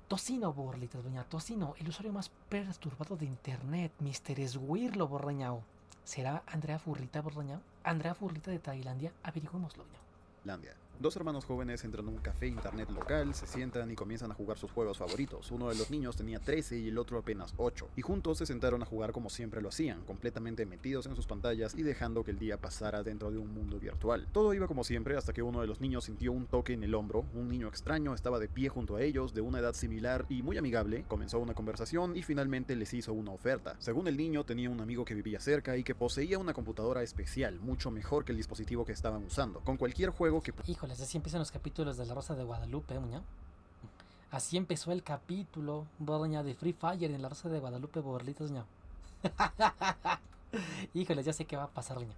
Tocino, borlitas, doña Tocino, el usuario más perturbado de internet, Mr. Esguirlo, borrañao. ¿Será Andrea Furrita, borrañao? Andrea Furrita de Tailandia, averigüémoslo, doña. Landia. Dos hermanos jóvenes entran a un café internet local, se sientan y comienzan a jugar sus juegos favoritos. Uno de los niños tenía 13 y el otro apenas 8. Y juntos se sentaron a jugar como siempre lo hacían, completamente metidos en sus pantallas y dejando que el día pasara dentro de un mundo virtual. Todo iba como siempre hasta que uno de los niños sintió un toque en el hombro. Un niño extraño estaba de pie junto a ellos, de una edad similar y muy amigable. Comenzó una conversación y finalmente les hizo una oferta. Según el niño, tenía un amigo que vivía cerca y que poseía una computadora especial, mucho mejor que el dispositivo que estaban usando, con cualquier juego que... Híjoles, así empiezan los capítulos de La Rosa de Guadalupe, muña. Así empezó el capítulo, borraña, de Free Fire en La Rosa de Guadalupe, borlitos, ña. Híjoles, ya sé qué va a pasar, doña.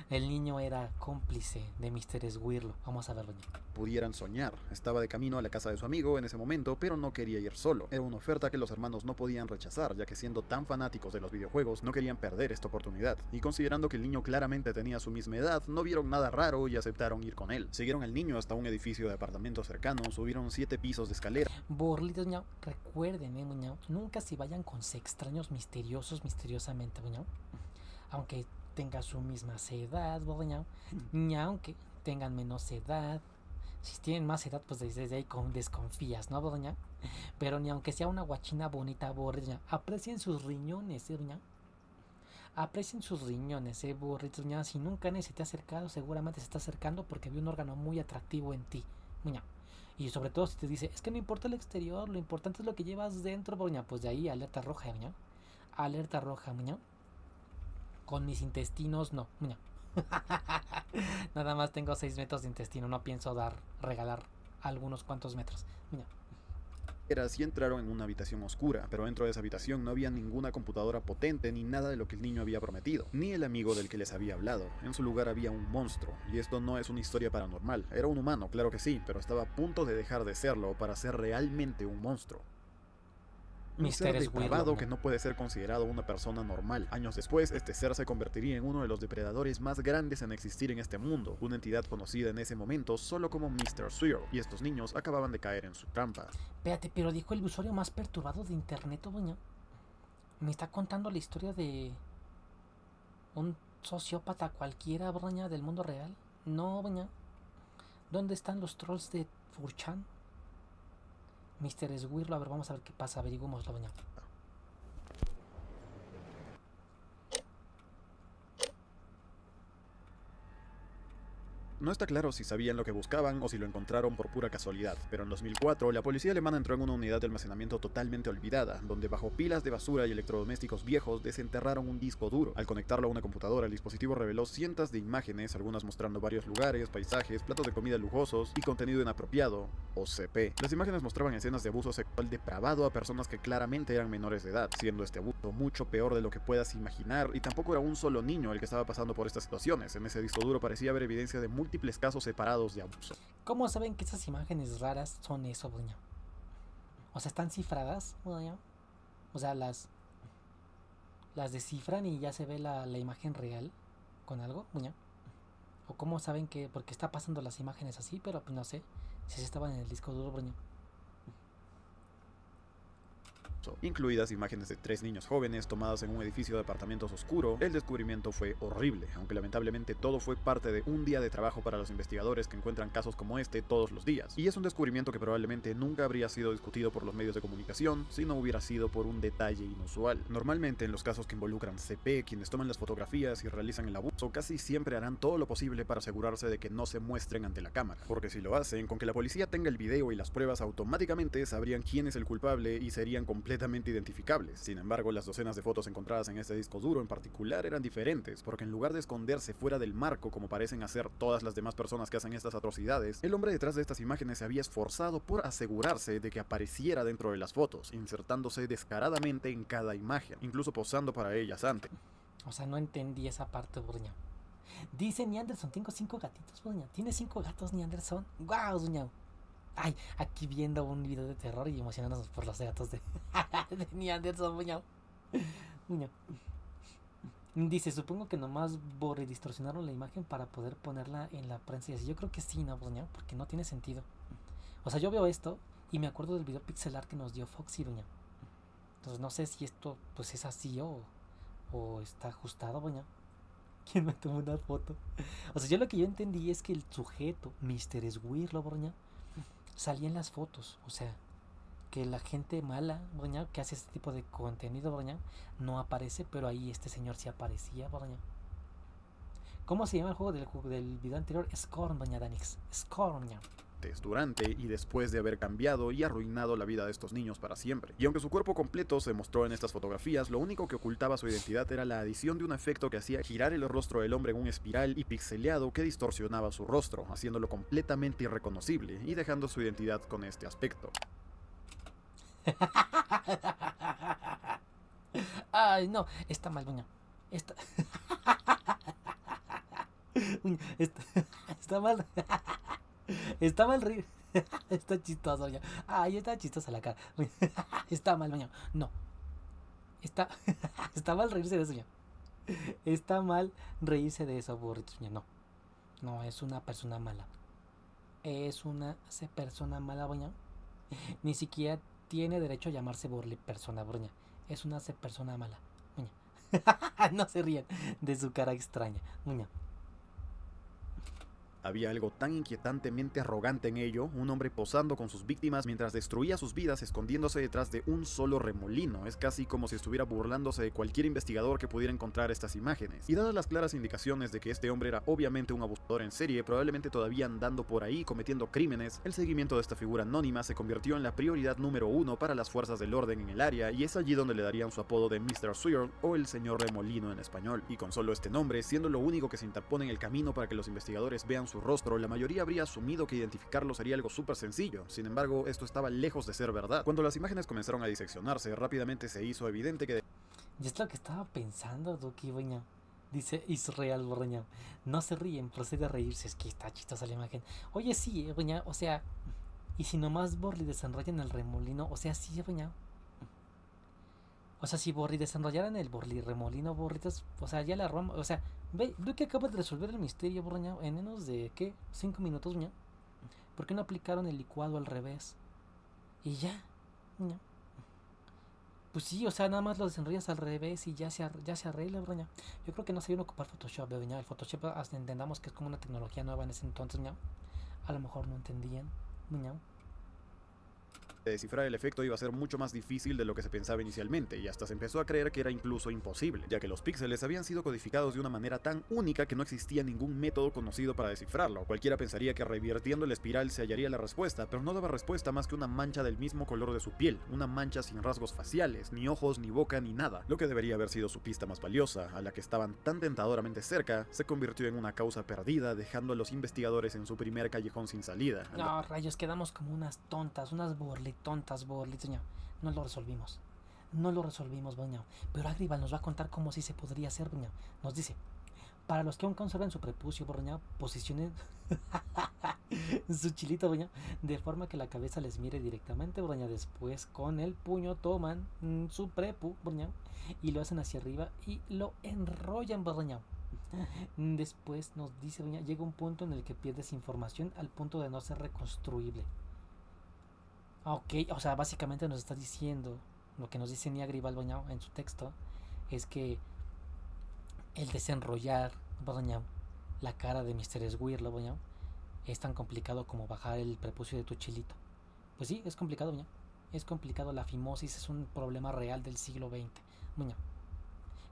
El niño era cómplice de Mr. Esguirlo. Vamos a ver, doña. pudieran soñar. Estaba de camino a la casa de su amigo en ese momento, pero no quería ir solo. Era una oferta que los hermanos no podían rechazar, ya que siendo tan fanáticos de los videojuegos, no querían perder esta oportunidad. Y considerando que el niño claramente tenía su misma edad, no vieron nada raro y aceptaron ir con él. Siguieron al niño hasta un edificio de apartamentos cercano, subieron 7 pisos de escalera. Borlitos, ñao. Recuerden, muñao. Nunca se vayan con extraños misteriosos, misteriosamente, muñao. Aunque tenga su misma edad, ñao. Ni aunque tengan menos edad. Si tienen más edad, pues desde ahí desconfías, ¿no, doña? Pero ni aunque sea una guachina bonita, doña, aprecien sus riñones, doña. Aprecien sus riñones, burrito, doña. Si nunca nadie se te ha acercado, seguramente se está acercando porque vio un órgano muy atractivo en ti, doña. Y sobre todo si te dice, es que no importa el exterior, lo importante es lo que llevas dentro, doña. Pues de ahí, alerta roja, doña. Alerta roja, doña. Con mis intestinos, no, doña. Nada más tengo 6 metros de intestino, no pienso regalar algunos cuantos metros. Mira. Y entraron en una habitación oscura, pero dentro de esa habitación no había ninguna computadora potente ni nada de lo que el niño había prometido, ni el amigo del que les había hablado. En su lugar había un monstruo, y esto no es una historia paranormal. Era un humano, claro que sí, pero estaba a punto de dejar de serlo para ser realmente un monstruo. Un ser depravado que no puede ser considerado una persona normal. Años después, este ser se convertiría en uno de los depredadores más grandes en existir en este mundo, una entidad conocida en ese momento solo como Mr. Zero, y estos niños acababan de caer en su trampa. Espérate, pero dijo el usuario más perturbado de internet, doña. Me está contando la historia de un sociópata cualquiera, doña, del mundo real. No, doña. ¿Dónde están los trolls de Furchan? Mr. Esguirlo, a ver, vamos a ver qué pasa, averiguémoslo, doña. No está claro si sabían lo que buscaban o si lo encontraron por pura casualidad, pero en 2004 la policía alemana entró en una unidad de almacenamiento totalmente olvidada, donde bajo pilas de basura y electrodomésticos viejos desenterraron un disco duro. Al conectarlo a una computadora, el dispositivo reveló cientos de imágenes, algunas mostrando varios lugares, paisajes, platos de comida lujosos y contenido inapropiado, o CP. Las imágenes mostraban escenas de abuso sexual depravado a personas que claramente eran menores de edad, siendo este abuso mucho peor de lo que puedas imaginar, y tampoco era un solo niño el que estaba pasando por estas situaciones. En ese disco duro parecía haber evidencia de múltiples casos separados de abuso. ¿Cómo saben que esas imágenes raras son eso, doña? O sea, están cifradas, doña. O sea, las descifran y ya se ve la imagen real con algo, doña. O cómo saben que, porque está pasando las imágenes así, pero pues no sé si estaban en el disco duro, doña. Incluidas imágenes de 3 niños jóvenes tomadas en un edificio de apartamentos oscuro. El descubrimiento fue horrible, aunque lamentablemente todo fue parte de un día de trabajo para los investigadores que encuentran casos como este todos los días. Y es un descubrimiento que probablemente nunca habría sido discutido por los medios de comunicación si no hubiera sido por un detalle inusual. Normalmente en los casos que involucran CP, quienes toman las fotografías y realizan el abuso casi siempre harán todo lo posible para asegurarse de que no se muestren ante la cámara, porque si lo hacen, con que la policía tenga el video y las pruebas, automáticamente sabrían quién es el culpable y serían completamente identificables. Sin embargo, las docenas de fotos encontradas en este disco duro en particular eran diferentes, porque en lugar de esconderse fuera del marco como parecen hacer todas las demás personas que hacen estas atrocidades, el hombre detrás de estas imágenes se había esforzado por asegurarse de que apareciera dentro de las fotos, insertándose descaradamente en cada imagen, incluso posando para ellas antes. O sea, no entendí esa parte, doña. Dice Neanderson, tengo 5 gatitos, doña. ¿Tiene 5 gatos, Neanderson? ¡Guau, doña! Ay, aquí viendo un video de terror y emocionándonos por los gatos de Neanderson, doña. Dice, supongo que nomás distorsionaron la imagen para poder ponerla en la prensa y así. Yo creo que sí, ¿no, doña? Porque no tiene sentido. O sea, yo veo esto Y me acuerdo del video pixelar que nos dio Foxy, doña. Entonces no sé si esto pues es así o está ajustado, doña. ¿Quién me tomó una foto? O sea, yo lo que yo entendí es que el sujeto, Mr. Squirlo, doña, salía en las fotos. O sea, que la gente mala, doña, que hace este tipo de contenido, doña, no aparece, pero ahí este señor sí aparecía, doña. ¿Cómo se llama el juego del video anterior? Scorn, doña Danix. Scorn, doña. Durante y después de haber cambiado y arruinado la vida de estos niños para siempre. Y aunque su cuerpo completo se mostró en estas fotografías, lo único que ocultaba su identidad era la adición de un efecto que hacía girar el rostro del hombre en un espiral y pixeleado que distorsionaba su rostro, haciéndolo completamente irreconocible y dejando su identidad con este aspecto. Ay, no, está mal, doña. Está... está mal. Está mal reír. Está chistoso, doña. Ay, está chistosa la cara. Está mal, doña. No. Está mal reírse de eso, doña. Está mal reírse de eso, burritos, doña. No. No, es una persona mala. Es una persona mala, doña. Ni siquiera tiene derecho a llamarse persona, doña. Es una persona mala, doña. No se ríen de su cara extraña, doña. Había algo tan inquietantemente arrogante en ello, un hombre posando con sus víctimas mientras destruía sus vidas escondiéndose detrás de un solo remolino. Es casi como si estuviera burlándose de cualquier investigador que pudiera encontrar estas imágenes. Y dadas las claras indicaciones de que este hombre era obviamente un abusador en serie, probablemente todavía andando por ahí cometiendo crímenes, el seguimiento de esta figura anónima se convirtió en la prioridad número 1 para las fuerzas del orden en el área, y es allí donde le darían su apodo de Mr. Swirl o el señor remolino en español. Y con solo este nombre, siendo lo único que se interpone en el camino para que los investigadores vean su rostro, la mayoría habría asumido que identificarlo sería algo súper sencillo. Sin embargo, esto estaba lejos de ser verdad. Cuando las imágenes comenzaron a diseccionarse, rápidamente se hizo evidente que... Y es lo que estaba pensando, Duki, doña. Dice Israel Borreña. No se ríen, procede a reírse. Es que está chistosa la imagen. Oye, sí, doña, o sea... Y si nomás Borli desenrolla en el remolino, o sea, sí, doña. O sea, si Borri desenrollaran el remolino, borritos, o sea, ya la Roma, o sea, ve que acaba de resolver el misterio, borraña, en menos de, ¿qué? 5 minutos, ña. ¿Por qué no aplicaron el licuado al revés? Y ya, ña. Pues sí, o sea, nada más lo desenrollas al revés y ya se arregla, borraña. Yo creo que no se iban a ocupar Photoshop, ña. El Photoshop, hasta entendamos que es como una tecnología nueva en ese entonces, ña. A lo mejor no entendían, ña. Descifrar el efecto iba a ser mucho más difícil de lo que se pensaba inicialmente, y hasta se empezó a creer que era incluso imposible, ya que los píxeles habían sido codificados de una manera tan única que no existía ningún método conocido para descifrarlo. Cualquiera pensaría que revirtiendo la espiral se hallaría la respuesta, pero no daba respuesta más que una mancha del mismo color de su piel, una mancha sin rasgos faciales, ni ojos, ni boca, ni nada. Lo que debería haber sido su pista más valiosa, a la que estaban tan tentadoramente cerca, se convirtió en una causa perdida, dejando a los investigadores en su primer callejón sin salida. No, rayos, quedamos como unas tontas, unas tontas, doña. No lo resolvimos. No lo resolvimos, doña. Pero Agribal nos va a contar cómo sí se podría hacer, doña. Nos dice: para los que aún conservan su prepucio, doña, posicionen su chilito, doña, de forma que la cabeza les mire directamente, doña. Después, con el puño, toman su prepu, doña, y lo hacen hacia arriba y lo enrollan, doña. Después nos dice, doña, llega un punto en el que pierdes información al punto de no ser reconstruible. Ok, o sea, básicamente nos está diciendo, lo que nos dice Nia Gribal, doña, en su texto, es que el desenrollar, doña, la cara de Mr. Squirlo, doña, es tan complicado como bajar el prepucio de tu chilito. Pues sí, es complicado, doña. Es complicado, la fimosis es un problema real del siglo XX. Doña,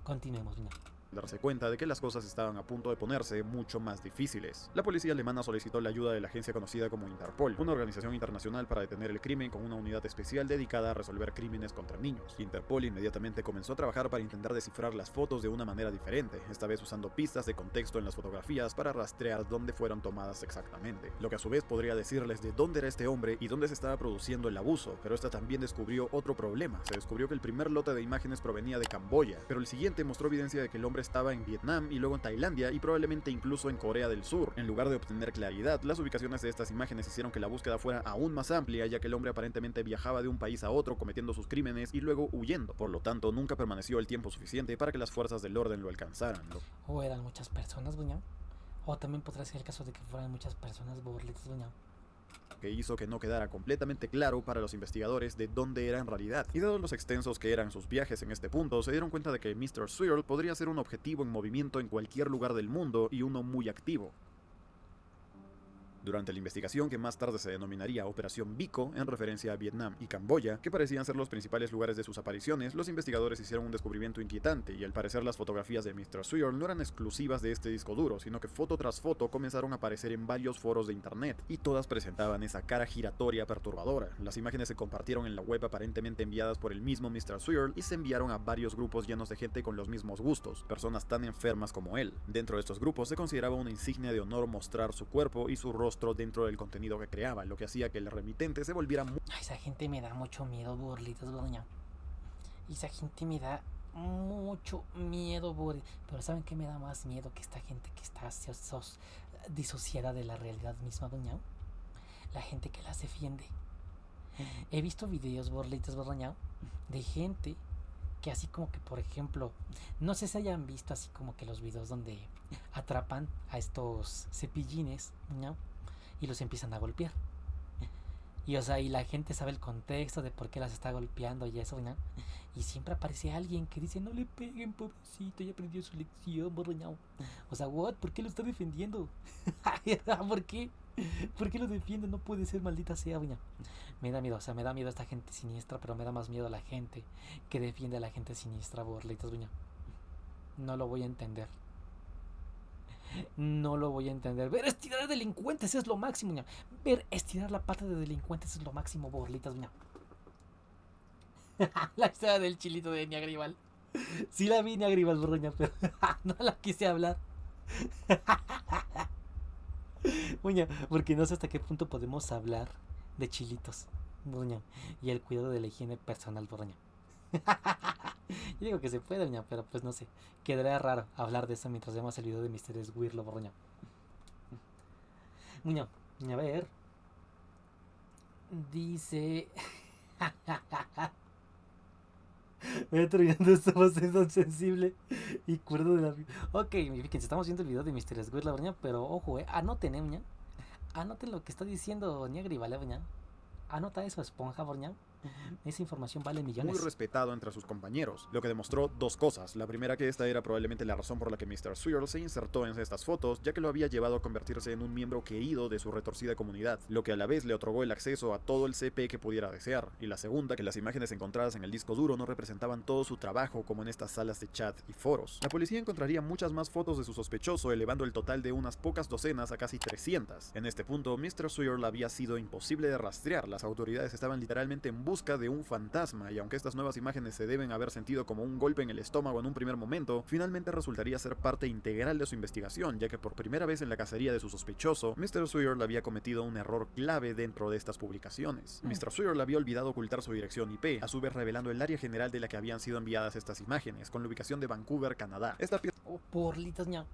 continuemos, doña. Darse cuenta de que las cosas estaban a punto de ponerse mucho más difíciles. La policía alemana solicitó la ayuda de la agencia conocida como Interpol, una organización internacional para detener el crimen con una unidad especial dedicada a resolver crímenes contra niños. Interpol inmediatamente comenzó a trabajar para intentar descifrar las fotos de una manera diferente, esta vez usando pistas de contexto en las fotografías para rastrear dónde fueron tomadas exactamente, lo que a su vez podría decirles de dónde era este hombre y dónde se estaba produciendo el abuso. Pero esta también descubrió otro problema. Se descubrió que el primer lote de imágenes provenía de Camboya, pero el siguiente mostró evidencia de que el hombre estaba en Vietnam y luego en Tailandia y probablemente incluso en Corea del Sur. En lugar de obtener claridad, las ubicaciones de estas imágenes hicieron que la búsqueda fuera aún más amplia, ya que el hombre aparentemente viajaba de un país a otro cometiendo sus crímenes y luego huyendo. Por lo tanto, nunca permaneció el tiempo suficiente para que las fuerzas del orden lo alcanzaran. O eran muchas personas, doña. O también podría ser el caso de que fueran muchas personas, burlitos, doña. que hizo que no quedara completamente claro para los investigadores de dónde era en realidad. Y dados los extensos que eran sus viajes en este punto, se dieron cuenta de que Mr. Swirl podría ser un objetivo en movimiento en cualquier lugar del mundo y uno muy activo. Durante la investigación, que más tarde se denominaría Operación Vico, en referencia a Vietnam y Camboya, que parecían ser los principales lugares de sus apariciones, los investigadores hicieron un descubrimiento inquietante, y al parecer las fotografías de Mr. Swirl no eran exclusivas de este disco duro, sino que foto tras foto comenzaron a aparecer en varios foros de internet, y todas presentaban esa cara giratoria perturbadora. Las imágenes se compartieron en la web aparentemente enviadas por el mismo Mr. Swirl y se enviaron a varios grupos llenos de gente con los mismos gustos, personas tan enfermas como él. Dentro de estos grupos se consideraba una insignia de honor mostrar su cuerpo y su rostro dentro del contenido que creaba, lo que hacía que el remitente se volviera muy... Esa gente me da mucho miedo, burlitos, Bordoñao. Esa gente me da mucho miedo, pero ¿saben qué me da más miedo que esta gente que está disociada de la realidad misma, Bordoñao? La gente que las defiende. He visto videos, burlitos, Bordoñao, de gente que así como que, por ejemplo, no sé si hayan visto así como que los videos donde atrapan a estos cepillines, ¿no? Y los empiezan a golpear. Y o sea, y la gente sabe el contexto de por qué las está golpeando y eso, ¿no? Y siempre aparece alguien que dice, no le peguen, pobrecito, ya aprendió su lección, borroñao. O sea, ¿what? ¿Por qué lo está defendiendo? ¿Por qué? ¿Por qué lo defiende? No puede ser, maldita sea, buña. Me da miedo, o sea, me da miedo esta gente siniestra, pero me da más miedo a la gente que defiende a la gente siniestra, borlitas, buña. No lo voy a entender. No lo voy a entender. Ver estirar a delincuentes es lo máximo, ña. Ver estirar la pata de delincuentes es lo máximo, borlitas, ña. La historia del chilito de Niagribal. Sí la vi, Niagribal, borroña, pero no la quise hablar. Uña, porque no sé hasta qué punto podemos hablar de chilitos, borroña, y el cuidado de la higiene personal, borroña. Yo digo que se puede, doña, pero pues no sé. Quedaría raro hablar de eso mientras vemos el video de Mr. Swirl, borroña. Muña, a ver. Dice. Voy terminando esta voz tan sensible y cuerdo de la. Ok, fíjense, estamos viendo el video de Mr. Swirl, borroña, pero ojo, anoten, muña. Anoten lo que está diciendo Niagri, ¿vale, borroña? Anota eso, esponja, borroña. Esa información vale millones. Muy respetado entre sus compañeros, lo que demostró dos cosas. La primera, que esta era probablemente la razón por la que Mr. Swirl se insertó en estas fotos, ya que lo había llevado a convertirse en un miembro querido de su retorcida comunidad, lo que a la vez le otorgó el acceso a todo el CP que pudiera desear. Y la segunda, que las imágenes encontradas en el disco duro no representaban todo su trabajo como en estas salas de chat y foros. La policía encontraría muchas más fotos de su sospechoso, elevando el total de unas pocas docenas a casi 300. En este punto, Mr. Swirl había sido imposible de rastrear. Las autoridades estaban literalmente en busca de un fantasma, y aunque estas nuevas imágenes se deben haber sentido como un golpe en el estómago en un primer momento, finalmente resultaría ser parte integral de su investigación, ya que por primera vez en la cacería de su sospechoso, Mr. Swirl había cometido un error clave dentro de estas publicaciones. Mr. Swirl había olvidado ocultar su dirección IP, a su vez revelando el área general de la que habían sido enviadas estas imágenes, con la ubicación de Vancouver, Canadá. Porlitas, ña.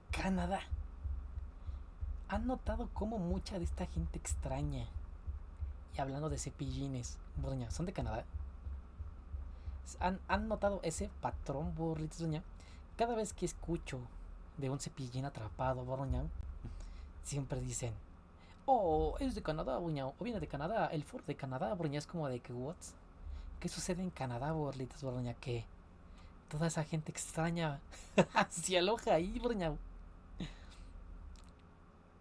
Canadá. ¿Han notado cómo mucha de esta gente extraña, y hablando de cepillines, borña, son de Canadá? ¿Han notado ese patrón, borritos, doña? Cada vez que escucho de un cepillín atrapado, borña, siempre dicen, oh, es de Canadá, borña, o viene de Canadá, el Ford de Canadá, borña. Es como de que, what? ¿Qué sucede en Canadá, borritos, borña? Que toda esa gente extraña se aloja ahí, borña.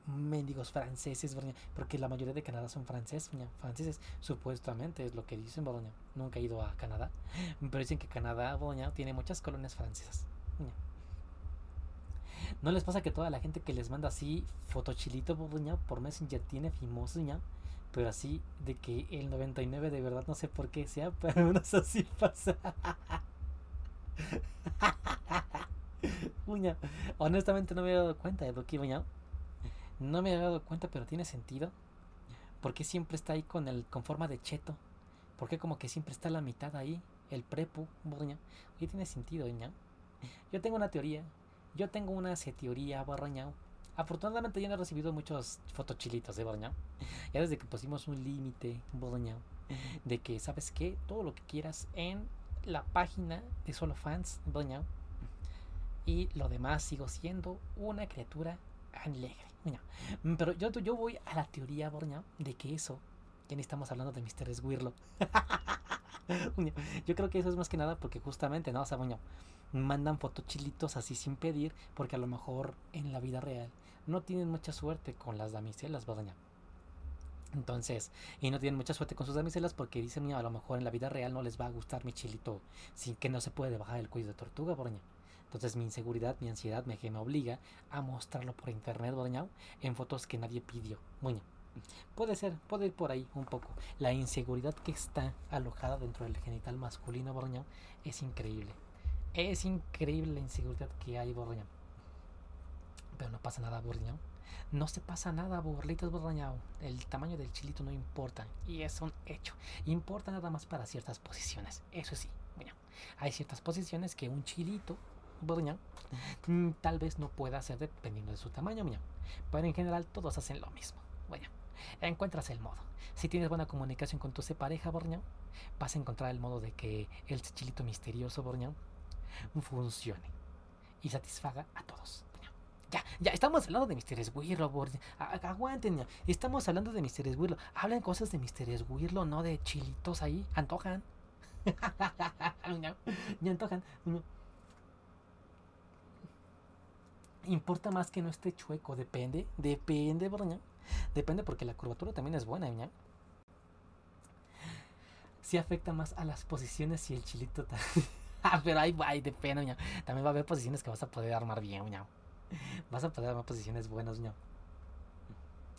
Mendigos franceses, borña, porque la mayoría de Canadá son franceses, supuestamente es lo que dicen, borña. Nunca he ido a Canadá, pero dicen que Canadá, borña, tiene muchas colonias francesas, borña. ¿No les pasa que toda la gente que les manda así fotochilito, borña, por Messenger tiene fimoso, borña? Pero así de que el 99 de verdad, no sé por qué sea, pero al menos así pasa. Borña, honestamente no me he dado cuenta de lo que, borña. No me he dado cuenta, pero tiene sentido. ¿Por qué siempre está ahí con forma de cheto? ¿Por qué como que siempre está la mitad ahí? El prepu, borña. Oye, tiene sentido, ña. Yo tengo una teoría. Borña. Afortunadamente ya no he recibido muchos fotochilitos de borña. Ya desde que pusimos un límite, borña, de que, ¿sabes qué? Todo lo que quieras en la página de solo fans, borña. Y lo demás sigo siendo una criatura alegre. Muñao. Pero yo voy a la teoría, Borñao, de que eso, ya ni estamos hablando de Mr. Squirlo. Yo creo que eso es más que nada porque justamente, ¿no? O sea, Muñao, mandan fotochilitos así sin pedir, porque a lo mejor en la vida real no tienen mucha suerte con las damiselas, Borñao. Entonces, y no tienen mucha suerte con sus damiselas porque dicen, mira, a lo mejor en la vida real no les va a gustar mi chilito sin que no se puede bajar el cuello de tortuga, Borñao. Entonces mi inseguridad, mi ansiedad me obliga a mostrarlo por internet, Borñao, en fotos que nadie pidió. Bueno, puede ser, puede ir por ahí un poco. La inseguridad que está alojada dentro del genital masculino, Borñao, es increíble. Es increíble la inseguridad que hay, Borñao. Pero no pasa nada, Borñao. No se pasa nada, burlitos borrañao. El tamaño del chilito no importa. Y es un hecho. Importa nada más para ciertas posiciones. Eso sí, bueno, hay ciertas posiciones que un chilito borrañao tal vez no pueda hacer dependiendo de su tamaño, miñao. Pero en general todos hacen lo mismo. Bueno, encuentras el modo. Si tienes buena comunicación con tu pareja, borrañao, vas a encontrar el modo de que el chilito misterioso, borrañao, funcione y satisfaga a todos. Ya, estamos hablando de Mr. Squirlo, aguanten, ya. Estamos hablando de Mr. Squirlo. Hablan cosas de Mr. Squirlo, no de chilitos ahí. Antojan. Ya antojan. Importa más que no esté chueco. Depende, borña. Depende porque la curvatura también es buena, ¿ya? Sí afecta más a las posiciones y el chilito. Pero ahí depende, ¿ya? También va a haber posiciones que vas a poder armar bien, ¿ya? Vas a poder armar posiciones buenas, ¿no?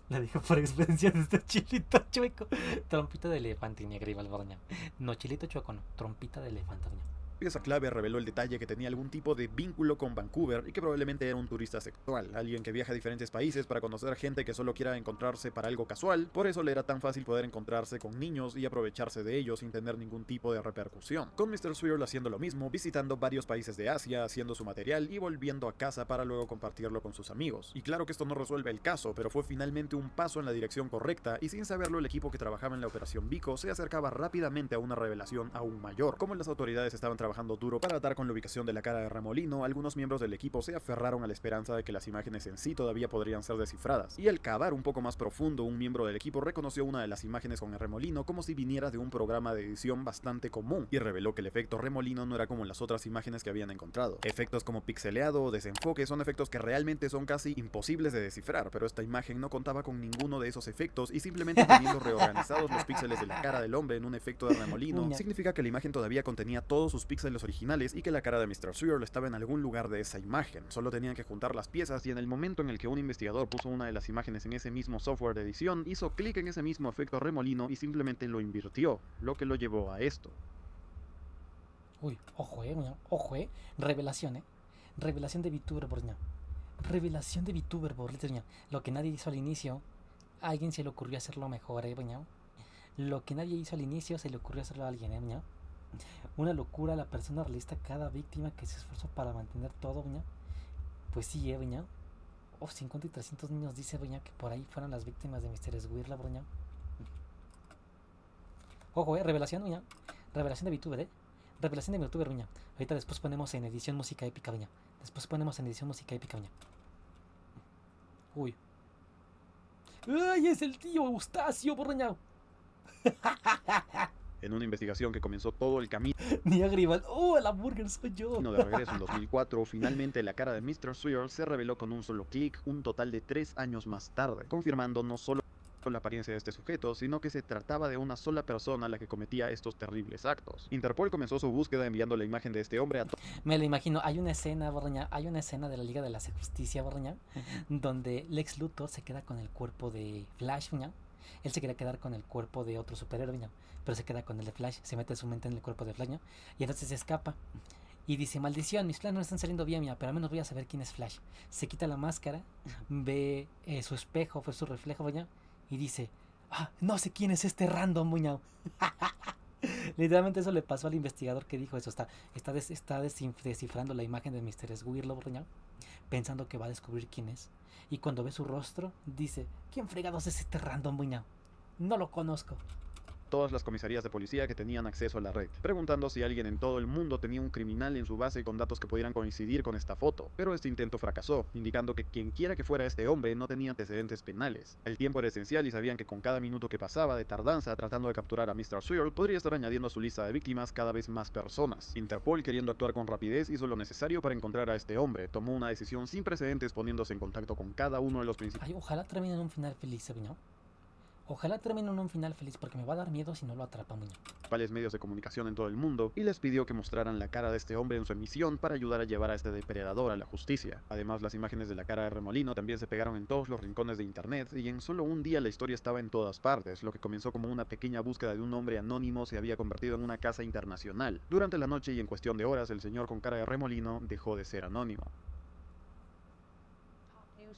Lo digo por experiencia de este chilito chueco. Trompita de elefante, ni agriba el borña. No, chilito chueco no. Trompita de elefante, ¿no? Pieza clave reveló el detalle que tenía algún tipo de vínculo con Vancouver y que probablemente era un turista sexual, alguien que viaja a diferentes países para conocer gente que solo quiera encontrarse para algo casual. Por eso le era tan fácil poder encontrarse con niños y aprovecharse de ellos sin tener ningún tipo de repercusión. Con Mr. Swirl haciendo lo mismo, visitando varios países de Asia, haciendo su material y volviendo a casa para luego compartirlo con sus amigos. Y claro que esto no resuelve el caso, pero fue finalmente un paso en la dirección correcta y sin saberlo el equipo que trabajaba en la Operación Vico se acercaba rápidamente a una revelación aún mayor. Como las autoridades estaban trabajando duro para dar con la ubicación de la cara de Remolino, algunos miembros del equipo se aferraron a la esperanza de que las imágenes en sí todavía podrían ser descifradas. Y al cavar un poco más profundo, un miembro del equipo reconoció una de las imágenes con el Remolino como si viniera de un programa de edición bastante común, y reveló que el efecto Remolino no era como las otras imágenes que habían encontrado. Efectos como pixeleado o desenfoque son efectos que realmente son casi imposibles de descifrar, pero esta imagen no contaba con ninguno de esos efectos y simplemente teniendo reorganizados los píxeles de la cara del hombre en un efecto de Remolino, significa que la imagen todavía contenía todos sus píxeles originales y que la cara de Mr. Swirl estaba en algún lugar de esa imagen. Solo tenían que juntar las piezas y en el momento en el que un investigador puso una de las imágenes en ese mismo software de edición, hizo clic en ese mismo efecto Remolino y simplemente lo invirtió, lo que lo llevó a esto. Uy, ojo, revelación, revelación de VTuber, borña. Revelación de VTuber, borña. Lo que nadie hizo al inicio, a alguien se le ocurrió hacerlo mejor, borña. Lo que nadie hizo al inicio se le ocurrió hacerlo a alguien, borña. Una locura, la persona realista, cada víctima que se esforzó para mantener todo, ¿verdad? Pues sí, ¿verdad? 50 y 300 niños dice, ¿verdad? Que por ahí fueron las víctimas de Mr. Squirla, ¿verdad? Ojo, revelación, ¿verdad? Revelación de VTuber, revelación de VTuber, ¿verdad? Ahorita después ponemos en edición música épica, ¿verdad? Después ponemos en edición música épica, ¿verdad? Uy. ¡Ay, es el tío Eustacio, ¿verdad? En una investigación que comenzó todo el camino Ni Agribal, el hamburger soy yo. de regreso en 2004, finalmente la cara de Mr. Swirl se reveló con un solo clic un total de 3 años más tarde, confirmando no solo la apariencia de este sujeto, sino que se trataba de una sola persona la que cometía estos terribles actos. Interpol comenzó su búsqueda enviando la imagen de este hombre a Me lo imagino, hay una escena, borraña, hay una escena de la Liga de la Justicia, borraña, donde Lex Luthor se queda con el cuerpo de Flash, ¿no? Él se quería quedar con el cuerpo de otro superhéroe, ¿no? Pero se queda con el de Flash, se mete su mente en el cuerpo de Flash, ¿no? Y entonces se escapa y dice, maldición, mis planes no están saliendo bien, mía, pero al menos voy a saber quién es Flash. Se quita la máscara, ve su espejo, fue su reflejo, ¿no? Y dice, no sé quién es este random, muñao. Literalmente eso le pasó al investigador que dijo eso. Está descifrando la imagen de Mr. Squirlo, muñao, pensando que va a descubrir quién es. Y cuando ve su rostro, dice, ¿quién fregados es este random, muñao? No lo conozco. todas las comisarías de policía que tenían acceso a la red, preguntando si alguien en todo el mundo tenía un criminal en su base con datos que pudieran coincidir con esta foto. Pero este intento fracasó, indicando que quien quiera que fuera este hombre no tenía antecedentes penales. El tiempo era esencial y sabían que con cada minuto que pasaba de tardanza tratando de capturar a Mr. Sewell podría estar añadiendo a su lista de víctimas cada vez más personas. Interpol, queriendo actuar con rapidez, hizo lo necesario para encontrar a este hombre. Tomó una decisión sin precedentes poniéndose en contacto con cada uno de los principales. Ay, ojalá termine en un final feliz, ¿no? Ojalá termine en un final feliz porque me va a dar miedo si no lo atrapa, muñeco. Medios de comunicación en todo el mundo y les pidió que mostraran la cara de este hombre en su emisión para ayudar a llevar a este depredador a la justicia. Además, las imágenes de la cara de Remolino también se pegaron en todos los rincones de internet y en solo un día la historia estaba en todas partes. Lo que comenzó como una pequeña búsqueda de un hombre anónimo se había convertido en una caza internacional. Durante la noche y en cuestión de horas, el señor con cara de Remolino dejó de ser anónimo.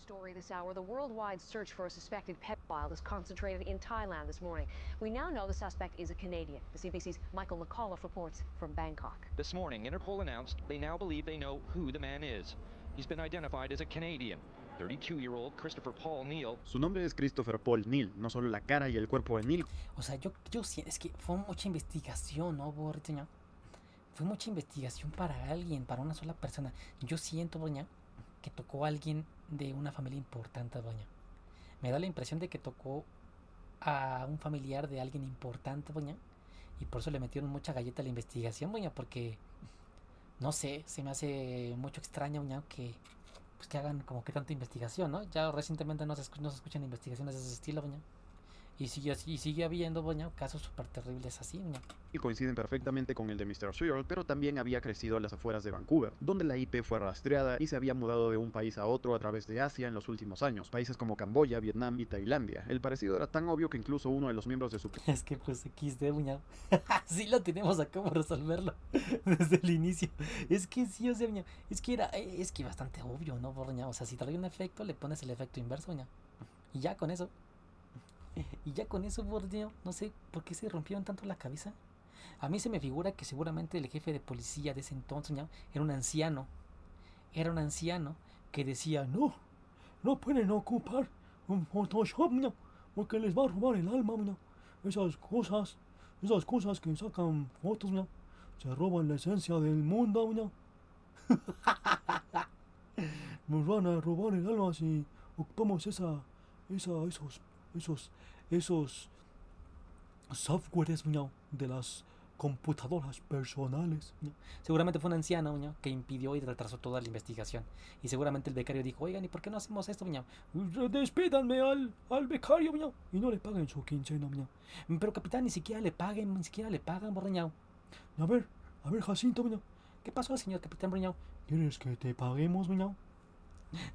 Story this hour, the worldwide search for a suspected pedophile is concentrated in Thailand this morning. We now know the suspect is a Canadian. The CBC's Michael McAuliffe reports from Bangkok. This morning, Interpol announced they now believe they know who the man is. He's been identified as a Canadian, 32-year-old Christopher Paul Neal. Su nombre es Christopher Paul Neal, no solo la cara y el cuerpo de Neal. O sea, yo es que fue mucha investigación, ¿no, Borriño? Fue mucha investigación para alguien, para una sola persona. Yo siento, Boña, que tocó a alguien de una familia importante, Doña. Me da la impresión de que tocó a un familiar de alguien importante, Doña, y por eso le metieron mucha galleta a la investigación, Doña, porque no sé, se me hace mucho extraño, Doña, que pues que hagan como que tanta investigación, ¿no? Ya recientemente no se escuchan investigaciones de ese estilo, Doña. Y sigue habiendo, Doña, casos súper terribles así, Doña. Y coinciden perfectamente con el de Mr. Sewell, pero también había crecido a las afueras de Vancouver, donde la IP fue rastreada y se había mudado de un país a otro a través de Asia en los últimos años, países como Camboya, Vietnam y Tailandia. El parecido era tan obvio que incluso uno de los miembros de su... Es que pues XD, Buñao. Sí lo tenemos a cómo resolverlo desde el inicio. Es que sí, o sea, Buñao, es que bastante obvio, ¿no, Buñao? O sea, si trae un efecto, le pones el efecto inverso, Buñao. Y ya con eso. Buñao, no sé por qué se rompieron tanto la cabeza. A mí se me figura que seguramente el jefe de policía de ese entonces, Buñao, era un anciano. Era un anciano que decía, no pueden ocupar un Photoshop, Buñao, porque les va a robar el alma, Buñao. Esas cosas que sacan fotos, Buñao, se roban la esencia del mundo, Buñao. Nos van a robar el alma si ocupamos esos softwares, Buñao, de las computadoras personales, ¿no? Seguramente fue un anciano, Buñao, que impidió y retrasó toda la investigación. Y seguramente el becario dijo, oigan, ¿y por qué no hacemos esto, Buñao? Despídanme al becario, Buñao, y no le paguen su quincena, Buñao. Pero capitán, ni siquiera le pagan, Buñao. A ver, Jacinto, Buñao. ¿Qué pasó, señor capitán, Buñao? ¿Quieres que te paguemos, Buñao?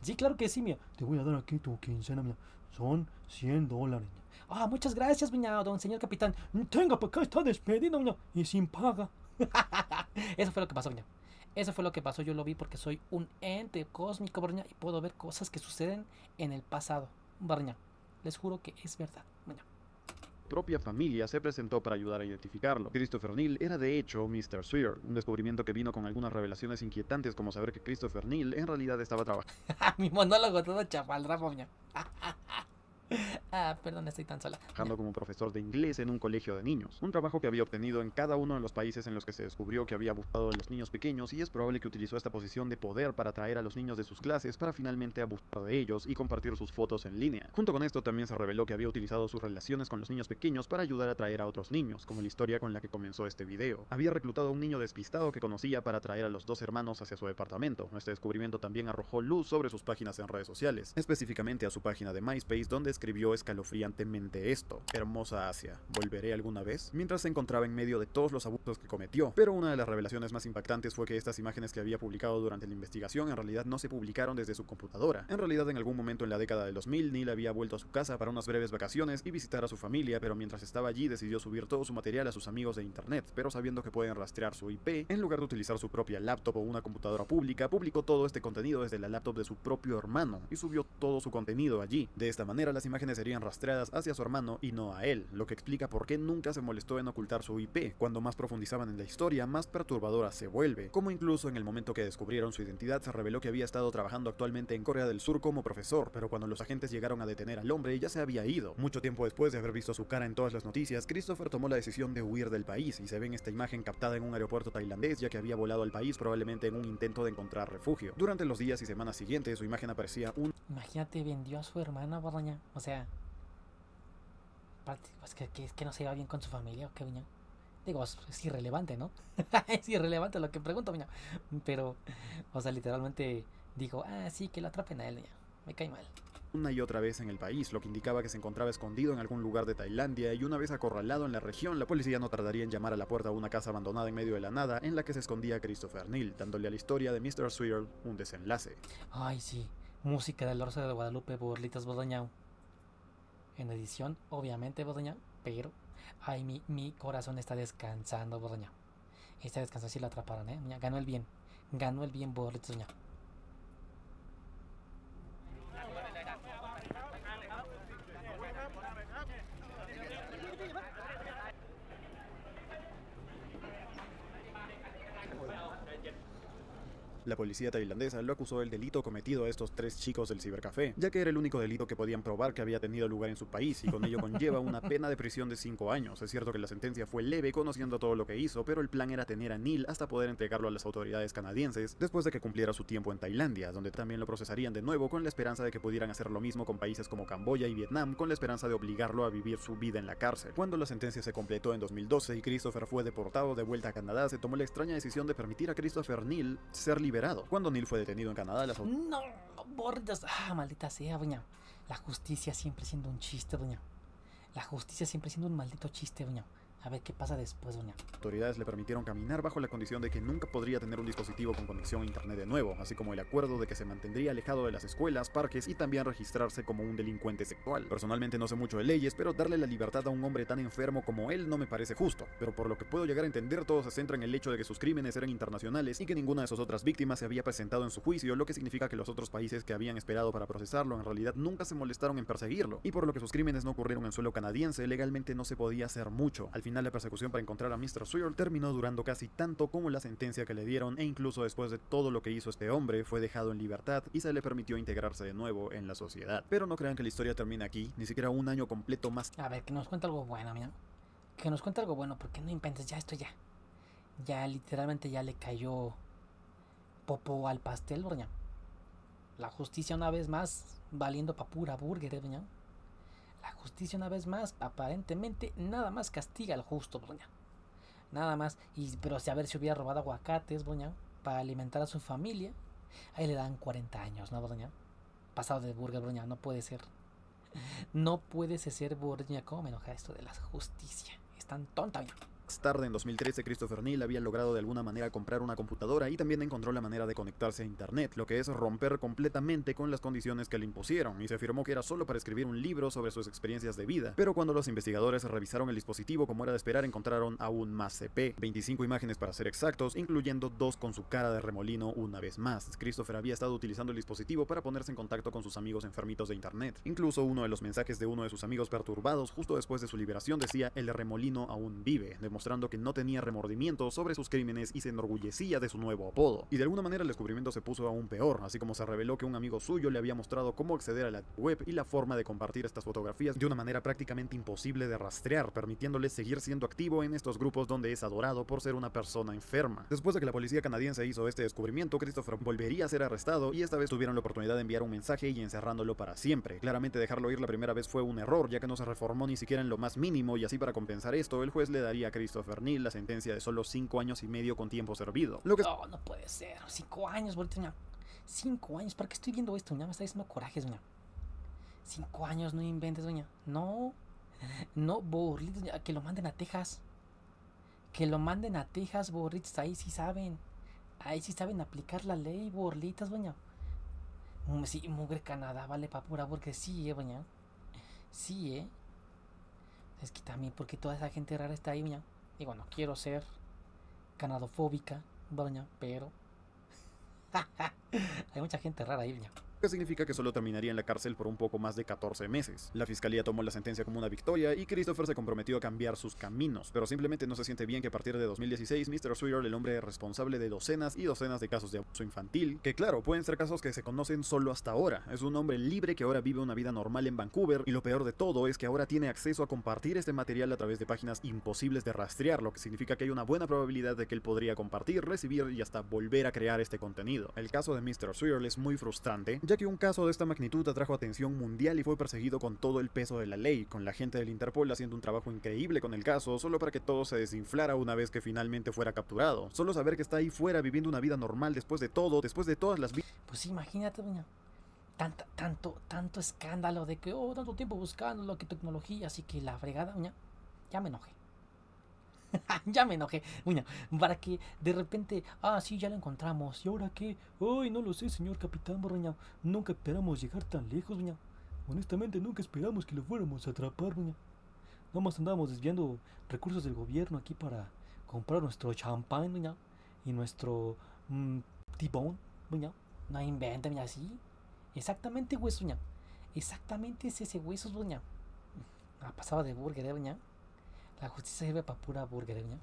Sí, claro que sí, Buñao. Te voy a dar aquí tu quincena, Buñao. Son $100. Ah, muchas gracias, Buñao, don señor capitán. Tenga, para acá está despedido, Buñao, y sin paga. Eso fue lo que pasó, Buñao. Eso fue lo que pasó, yo lo vi porque soy un ente cósmico, Buñao, y puedo ver cosas que suceden en el pasado, Buñao. Les juro que es verdad, Buñao. Propia familia se presentó para ayudar a identificarlo. Christopher Neal era de hecho Mr. Sewell, un descubrimiento que vino con algunas revelaciones inquietantes como saber que Christopher Neal en realidad estaba trabajando. Mi monólogo todo chapaldrapo, Buñao. Perdón, estoy tan sola. Trabajando como profesor de inglés en un colegio de niños, un trabajo que había obtenido en cada uno de los países en los que se descubrió que había abusado de los niños pequeños, y es probable que utilizó esta posición de poder para atraer a los niños de sus clases para finalmente abusar de ellos y compartir sus fotos en línea. Junto con esto también se reveló que había utilizado sus relaciones con los niños pequeños para ayudar a atraer a otros niños, como la historia con la que comenzó este video. Había reclutado a un niño despistado que conocía para atraer a los dos hermanos hacia su departamento. Este descubrimiento también arrojó luz sobre sus páginas en redes sociales, específicamente a su página de MySpace, donde escribió escalofriantemente esto: hermosa Asia, ¿volveré alguna vez? Mientras se encontraba en medio de todos los abusos que cometió. Pero una de las revelaciones más impactantes fue que estas imágenes que había publicado durante la investigación en realidad no se publicaron desde su computadora. En realidad, en algún momento en la década del 2000, Neal había vuelto a su casa para unas breves vacaciones y visitar a su familia, pero mientras estaba allí decidió subir todo su material a sus amigos de internet, pero sabiendo que pueden rastrear su IP, en lugar de utilizar su propia laptop o una computadora pública, publicó todo este contenido desde la laptop de su propio hermano y subió todo su contenido allí. De esta manera, las imágenes serían rastreadas hacia su hermano y no a él, lo que explica por qué nunca se molestó en ocultar su IP. Cuando más profundizaban en la historia, más perturbadora se vuelve, como incluso en el momento que descubrieron su identidad se reveló que había estado trabajando actualmente en Corea del Sur como profesor, pero cuando los agentes llegaron a detener al hombre ya se había ido. Mucho tiempo después de haber visto su cara en todas las noticias, Christopher tomó la decisión de huir del país y se ve en esta imagen captada en un aeropuerto tailandés, ya que había volado al país probablemente en un intento de encontrar refugio. Durante los días y semanas siguientes su imagen aparecía Imagínate, vendió a su hermana, Borraña. O sea, pues que no se iba bien con su familia o qué, Viña. Digo, es irrelevante, ¿no? Es irrelevante lo que pregunto, Viña. Pero, o sea, literalmente digo, sí, que lo atrapen a él, Viña. Me cae mal. Una y otra vez en el país, lo que indicaba que se encontraba escondido en algún lugar de Tailandia, y una vez acorralado en la región, la policía no tardaría en llamar a la puerta de una casa abandonada en medio de la nada en la que se escondía Christopher Neal, dándole a la historia de Mr. Sewell un desenlace. Ay, sí. Música del Orso de Guadalupe, Burlitas Bordañao. En edición, obviamente, Bordañao. Pero, ay, mi corazón está descansando, Bordañao. Está descansando si lo atraparon, ¿eh? Ganó el bien. Ganó el bien, Burlitas Bordañao. La policía tailandesa lo acusó del delito cometido a estos 3 chicos del cibercafé, ya que era el único delito que podían probar que había tenido lugar en su país, y con ello conlleva una pena de prisión de 5 años. Es cierto que la sentencia fue leve conociendo todo lo que hizo, pero el plan era tener a Neal hasta poder entregarlo a las autoridades canadienses después de que cumpliera su tiempo en Tailandia, donde también lo procesarían de nuevo con la esperanza de que pudieran hacer lo mismo con países como Camboya y Vietnam, con la esperanza de obligarlo a vivir su vida en la cárcel. Cuando la sentencia se completó en 2012 y Christopher fue deportado de vuelta a Canadá, se tomó la extraña decisión de permitir a Christopher Neal ser liberado. Cuando Neal fue detenido en Canadá, No, Borlitas. Maldita sea, Doña. La justicia siempre siendo un chiste, Doña. La justicia siempre siendo un maldito chiste, Doña. A ver qué pasa después, Doña. Autoridades le permitieron caminar bajo la condición de que nunca podría tener un dispositivo con conexión a internet de nuevo, así como el acuerdo de que se mantendría alejado de las escuelas, parques y también registrarse como un delincuente sexual. Personalmente no sé mucho de leyes, pero darle la libertad a un hombre tan enfermo como él no me parece justo, pero por lo que puedo llegar a entender, todo se centra en el hecho de que sus crímenes eran internacionales y que ninguna de sus otras víctimas se había presentado en su juicio, lo que significa que los otros países que habían esperado para procesarlo en realidad nunca se molestaron en perseguirlo, y por lo que sus crímenes no ocurrieron en suelo canadiense, legalmente no se podía hacer mucho. Al final, la persecución para encontrar a Mr. Sewell terminó durando casi tanto como la sentencia que le dieron, e incluso después de todo lo que hizo este hombre, fue dejado en libertad y se le permitió integrarse de nuevo en la sociedad. Pero no crean que la historia termina aquí, ni siquiera un año completo más. A ver, que nos cuente algo bueno, mira. Que nos cuente algo bueno, porque no inventes ya esto ya. Ya literalmente ya le cayó popo al pastel, Borña. La justicia una vez más valiendo pa' pura burger, Borña. La justicia una vez más aparentemente nada más castiga al justo, Borña. Nada más, pero si a ver si hubiera robado aguacates, Boña, para alimentar a su familia, ahí le dan 40 años, ¿no, Boña? Pasado de burger, Boña, no puede ser. No puede ser, Boña. ¿Cómo me enoja esto de la justicia? Es tan tonta, Boña. Más tarde, en 2013, Christopher Neal había logrado de alguna manera comprar una computadora y también encontró la manera de conectarse a internet, lo que es romper completamente con las condiciones que le impusieron, y se afirmó que era solo para escribir un libro sobre sus experiencias de vida. Pero cuando los investigadores revisaron el dispositivo, como era de esperar, encontraron aún más CP, 25 imágenes para ser exactos, incluyendo 2 con su cara de remolino una vez más. Christopher había estado utilizando el dispositivo para ponerse en contacto con sus amigos enfermitos de internet. Incluso uno de los mensajes de uno de sus amigos perturbados justo después de su liberación decía: "El remolino aún vive", demostrando que no tenía remordimiento sobre sus crímenes y se enorgullecía de su nuevo apodo. Y de alguna manera el descubrimiento se puso aún peor, así como se reveló que un amigo suyo le había mostrado cómo acceder a la web y la forma de compartir estas fotografías de una manera prácticamente imposible de rastrear, permitiéndole seguir siendo activo en estos grupos donde es adorado por ser una persona enferma. Después de que la policía canadiense hizo este descubrimiento, Christopher volvería a ser arrestado, y esta vez tuvieron la oportunidad de enviar un mensaje y encerrándolo para siempre. Claramente dejarlo ir la primera vez fue un error, ya que no se reformó ni siquiera en lo más mínimo, y así, para compensar esto, el juez le daría a Christopher Neal la sentencia de solo 5 años y medio con tiempo servido. Lo que... No puede ser. 5 años, Borlitas. 5 años. ¿Para qué estoy viendo esto, Doña? Me está diciendo corajes, Doña. 5 años, no inventes, Doña. No, Borlitas, que lo manden a Texas. Que lo manden a Texas, Borlitas. Ahí sí saben. Ahí sí saben aplicar la ley, Borlitas, Doña. Sí, mugre Canadá, vale pa' pura, porque sí, Doña. Sí, Es que también porque toda esa gente rara está ahí, Doña. Digo, no quiero ser canadofóbica, Doña, pero hay mucha gente rara ahí, Doña. que significa que solo terminaría en la cárcel por un poco más de 14 meses. La fiscalía tomó la sentencia como una victoria y Christopher se comprometió a cambiar sus caminos, pero simplemente no se siente bien que a partir de 2016 Mr. Sawyer, el hombre responsable de docenas y docenas de casos de abuso infantil, que claro, pueden ser casos que se conocen solo hasta ahora, es un hombre libre que ahora vive una vida normal en Vancouver, y lo peor de todo es que ahora tiene acceso a compartir este material a través de páginas imposibles de rastrear, lo que significa que hay una buena probabilidad de que él podría compartir, recibir y hasta volver a crear este contenido. El caso de Mr. Sawyer es muy frustrante, ya que un caso de esta magnitud atrajo atención mundial y fue perseguido con todo el peso de la ley, con la gente del Interpol haciendo un trabajo increíble con el caso, solo para que todo se desinflara una vez que finalmente fuera capturado. Solo saber que está ahí fuera viviendo una vida normal después de todo, después de todas las vidas. Pues imagínate, doña. Tanto escándalo de que, tanto tiempo buscando lo que tecnología, así que la fregada, doña. Ya me enojé. Ya me enojé, uña, para que de repente, sí, ya lo encontramos, ¿y ahora qué? Ay, no lo sé, señor capitán Borrañao, nunca esperamos llegar tan lejos, uña, honestamente nunca esperamos que lo fuéramos a atrapar, uña, nada más andábamos desviando recursos del gobierno aquí para comprar nuestro champán, uña, y nuestro tibón, uña, no inventen, uña, así, exactamente hueso, uña, exactamente es ese hueso, uña, pasaba de burger, uña. La justicia sirve para pura burger, ¿no?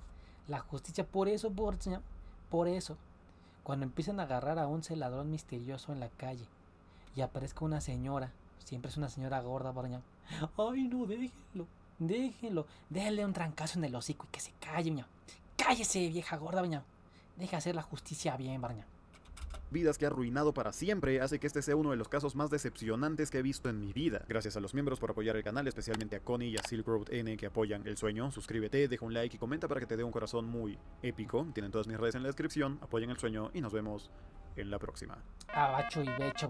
La justicia, por eso, por eso, cuando empiezan a agarrar a un celadrón misterioso en la calle y aparezca una señora, siempre es una señora gorda, ¿no? Ay, no, déjenlo, déjenle un trancazo en el hocico y que se calle, ¿no? Cállese, vieja gorda, ¿no? Deja hacer la justicia bien, ¿no? Vidas que ha arruinado para siempre, hace que este sea uno de los casos más decepcionantes que he visto en mi vida. Gracias a los miembros por apoyar el canal, especialmente a Connie y a Silk Road N que apoyan el sueño. Suscríbete, deja un like y comenta para que te dé un corazón muy épico. Tienen todas mis redes en la descripción, apoyen el sueño y nos vemos en la próxima. Abacho y becho,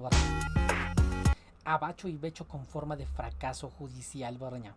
Abacho y becho con forma de fracaso judicial, Borrañao.